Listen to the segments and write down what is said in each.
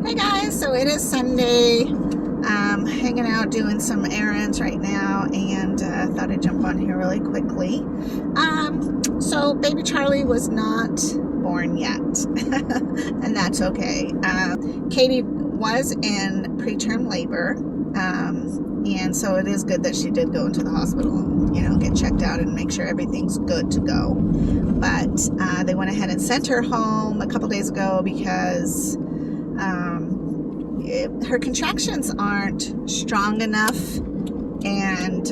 Hey guys, so it is Sunday. Hanging out doing some errands right now, and thought I'd jump on here really quickly. So baby Charlie was not born yet, and that's okay. Katie was in preterm labor, and so it is good that she did go into the hospital and get checked out and make sure everything's good to go. But they went ahead and sent her home a couple days ago because her contractions aren't strong enough, and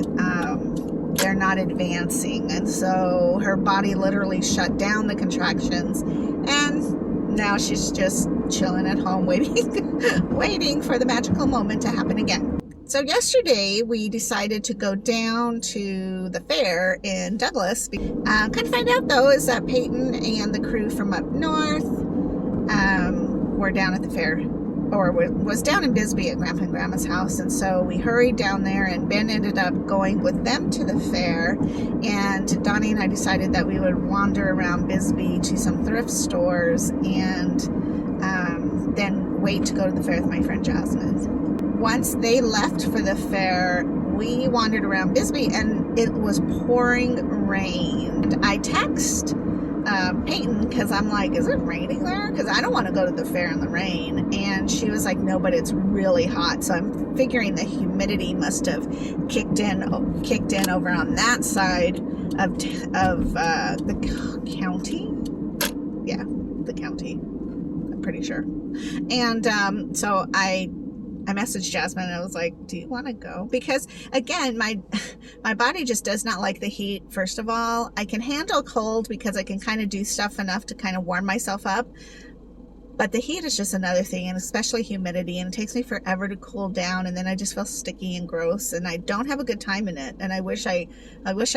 they're not advancing, and so her body literally shut down the contractions, and now she's just chilling at home waiting for the magical moment to happen again. So yesterday we decided to go down to the fair in Douglas. Kind of find out though is that Peyton and the crew from up north were down at the fair, or was down in Bisbee at Grandpa and Grandma's house, and so we hurried down there, and Ben ended up going with them to the fair, and Donnie and I decided that we would wander around Bisbee to some thrift stores and then wait to go to the fair with my friend Jasmine. Once they left for the fair, we wandered around Bisbee, and it was pouring rain. And I text Peyton because I'm like, is it raining there? Because I don't want to go to the fair in the rain. And she was like, no, but it's really hot. So I'm figuring the humidity must have kicked in over on that side of the county. Yeah, the county. I'm pretty sure. And so I messaged Jasmine and I was like, do you want to go? Because again, my body just does not like the heat. First of all, I can handle cold because I can kind of do stuff enough to kind of warm myself up. But the heat is just another thing, and especially humidity, and it takes me forever to cool down, and then I just feel sticky and gross, and I don't have a good time in it, and I wish I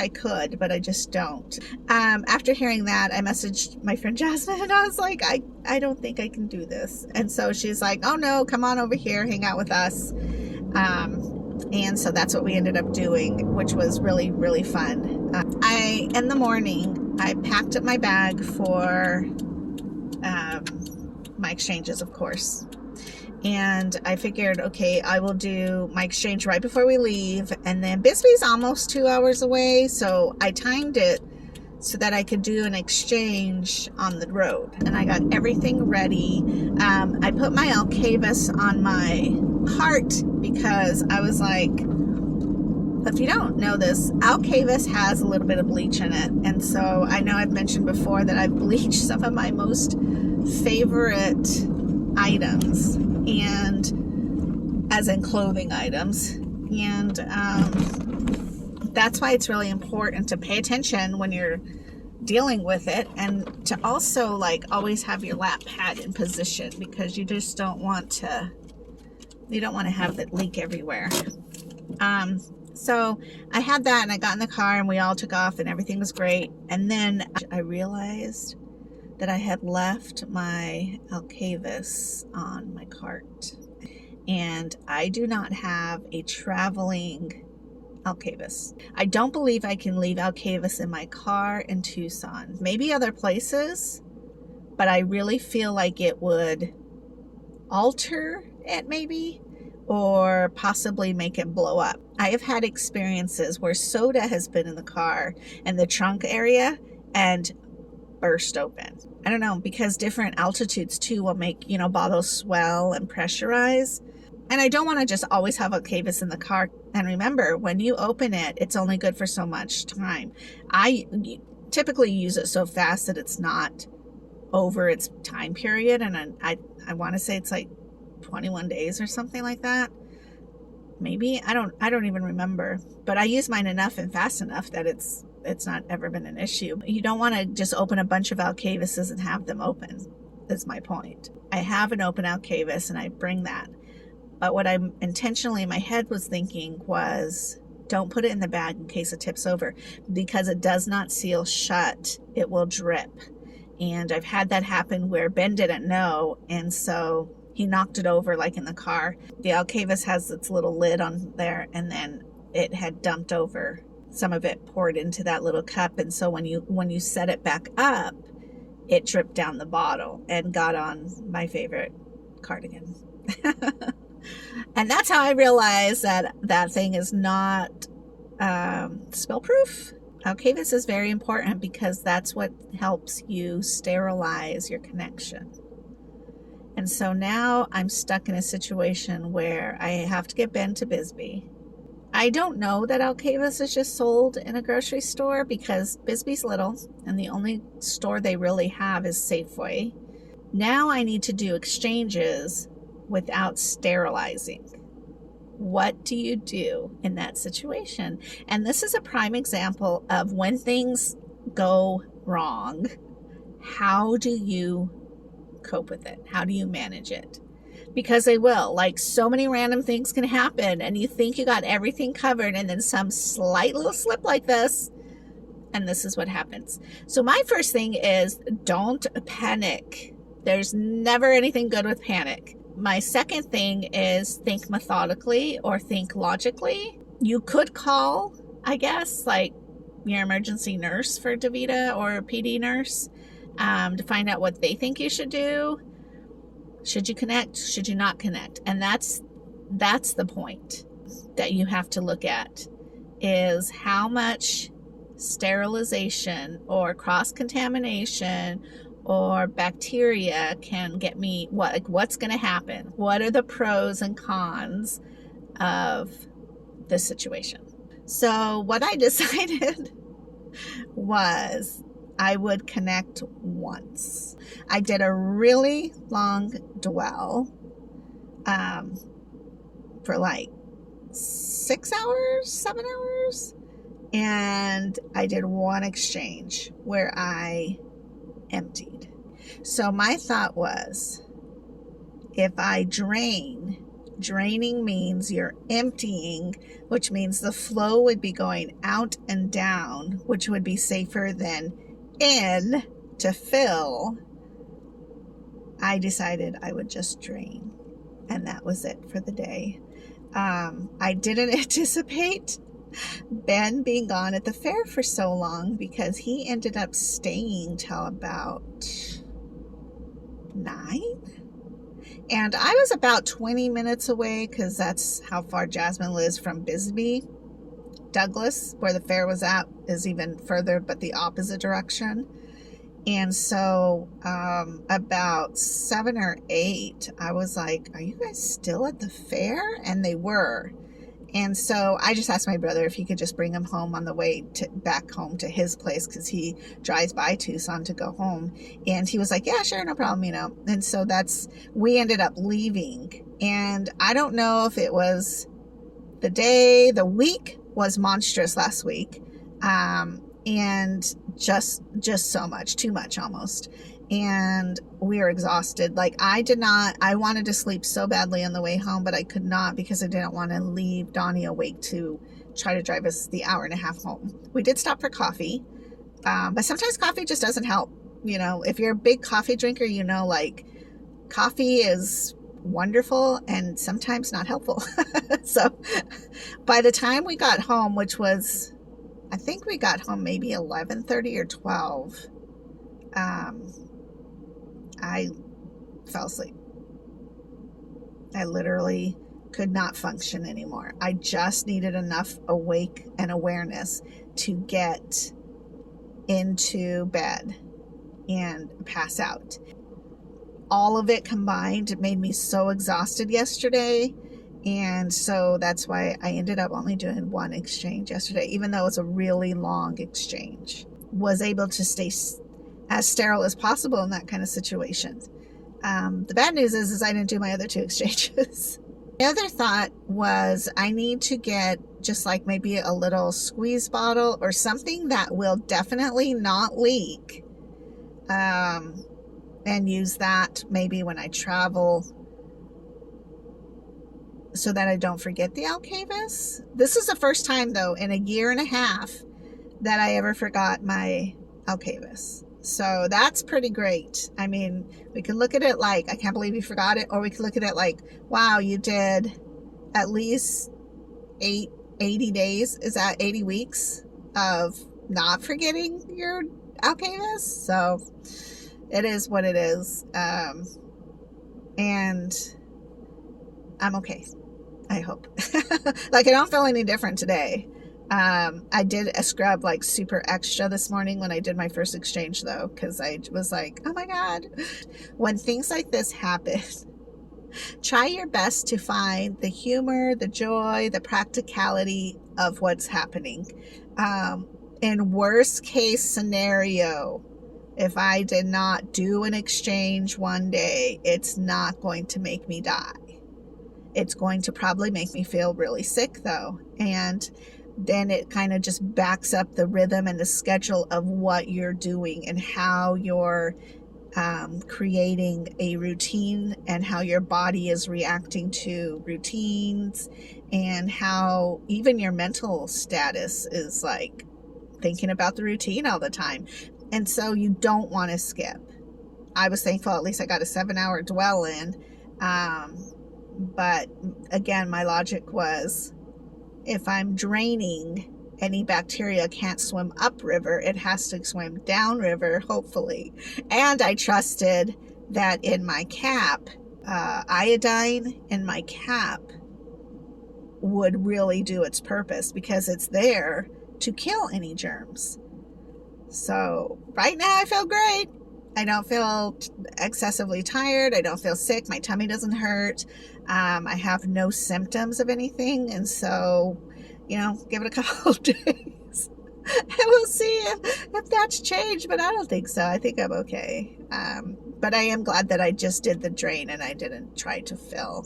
could, but I just don't. After hearing that, I messaged my friend Jasmine, and I was like, I don't think I can do this. And so she's like, oh no, come on over here, hang out with us. And so that's what we ended up doing, which was really, really fun. In the morning, I packed up my bag for my exchanges, of course, and I figured, okay, I will do my exchange right before we leave, and then Bisbee's almost 2 hours away, so I timed it so that I could do an exchange on the road, and I got everything ready. I put my Alcavis on my cart because I was like, if you don't know this, Alcavis has a little bit of bleach in it, and so I know I've mentioned before that I've bleached some of my most favorite items, and as in clothing items, and that's why it's really important to pay attention when you're dealing with it, and to also like always have your lap pad in position, because you just don't want to have it leak everywhere. So I had that, and I got in the car, and we all took off, and everything was great. And then I realized that I had left my Alcavis on my cart, and I do not have a traveling Alcavis. I don't believe I can leave Alcavis in my car in Tucson. Maybe other places, but I really feel like it would alter it maybe, or possibly make it blow up. I have had experiences where soda has been in the car in the trunk area and burst open. I don't know, because different altitudes too will make, bottles swell and pressurize. And I don't want to just always have Alcavis in the car. And remember, when you open it, it's only good for so much time. I typically use it so fast that it's not over its time period. And I want to say it's like 21 days or something like that. Maybe I don't even remember, but I use mine enough and fast enough that it's not ever been an issue. You don't want to just open a bunch of Alcavises and have them open, is my point. I have an open Alcavis and I bring that. But what I intentionally in my head was thinking was, don't put it in the bag in case it tips over, because it does not seal shut. It will drip. And I've had that happen where Ben didn't know, and so he knocked it over like in the car. The Alcavis has its little lid on there, and then it had dumped over. Some of it poured into that little cup, and so when you set it back up, it dripped down the bottle and got on my favorite cardigan. And that's how I realized that that thing is not spill proof. Alcavis is very important because that's what helps you sterilize your connection. And so now I'm stuck in a situation where I have to get Ben to Bisbee. I don't know that Alcavis is just sold in a grocery store because Bisbee's little and the only store they really have is Safeway. Now I need to do exchanges without sterilizing. What do you do in that situation? And this is a prime example of when things go wrong, how do you cope with it? How do you manage it? Because they will. Like, so many random things can happen and you think you got everything covered and then some slight little slip like this, and this is what happens. So my first thing is don't panic. There's never anything good with panic. My second thing is think methodically or think logically. You could call, I guess, like your emergency nurse for DaVita or PD nurse to find out what they think you should do. Should you connect? Should you not connect? And that's the point that you have to look at, is how much sterilization or cross-contamination or bacteria can get me, what's going to happen? What are the pros and cons of this situation? So what I decided was I would connect once. I did a really long dwell for like 6 hours, 7 hours. And I did one exchange where I emptied. So my thought was, if I draining means you're emptying, which means the flow would be going out and down, which would be safer than in to fill. I decided I would just drain, and that was it for the day. I didn't anticipate Ben being gone at the fair for so long because he ended up staying till about 9. And I was about 20 minutes away because that's how far Jasmine lives from Bisbee. Douglas, where the fair was at, is even further, but the opposite direction. And so about 7 or 8, I was like, are you guys still at the fair? And they were. And so I just asked my brother if he could just bring him home on the way back home to his place, because he drives by Tucson to go home. And he was like, yeah, sure, no problem, And so we ended up leaving. And I don't know if it was the week was monstrous last week. And just so much, too much almost. And we were exhausted. Like, I wanted to sleep so badly on the way home, but I could not because I didn't want to leave Donnie awake to try to drive us the hour and a half home. We did stop for coffee, but sometimes coffee just doesn't help. If you're a big coffee drinker, like coffee is wonderful and sometimes not helpful. So by the time we got home, which was, I think we got home maybe 11:30 or 12, I fell asleep. I literally could not function anymore. I just needed enough awake and awareness to get into bed and pass out. All of it combined made me so exhausted yesterday. And so that's why I ended up only doing one exchange yesterday, even though it was a really long exchange. Was able to stay as sterile as possible in that kind of situation. The bad news is I didn't do my other 2 exchanges. The other thought was I need to get just like maybe a little squeeze bottle or something that will definitely not leak. And use that maybe when I travel so that I don't forget the Alcavis. This is the first time, though, in a year and a half that I ever forgot my Alcavis. So that's pretty great. I mean, we could look at it like, I can't believe you forgot it, or we could look at it like, wow, you did at least 80 days. Is that 80 weeks of not forgetting your Alcavis? So it is what it is. and I'm okay. I hope. Like, I don't feel any different today. I did a scrub like super extra this morning when I did my first exchange, though, because I was like, oh my God. When things like this happen, try your best to find the humor, the joy, the practicality of what's happening. In worst case scenario, if I did not do an exchange one day, it's not going to make me die. It's going to probably make me feel really sick, though. And then it kind of just backs up the rhythm and the schedule of what you're doing and how you're creating a routine and how your body is reacting to routines, and how even your mental status is like thinking about the routine all the time. And so you don't want to skip. I was thankful at least I got a 7-hour dwell in. But again, my logic was, if I'm draining, any bacteria can't swim upriver. It has to swim downriver, hopefully. And I trusted that in my cap, iodine in my cap would really do its purpose, because it's there to kill any germs. So right now I feel great. I don't feel excessively tired. I don't feel sick. My tummy doesn't hurt. I have no symptoms of anything. And so, give it a couple of days. And we'll see if that's changed. But I don't think so. I think I'm okay. But I am glad that I just did the drain and I didn't try to fill.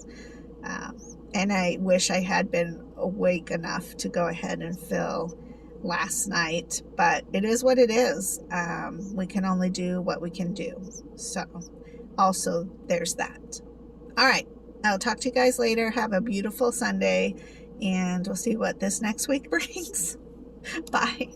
And I wish I had been awake enough to go ahead and fill last night, but it is what it is. We can only do what we can do. So also there's that. All right. I'll talk to you guys later. Have a beautiful Sunday, and we'll see what this next week brings. Bye.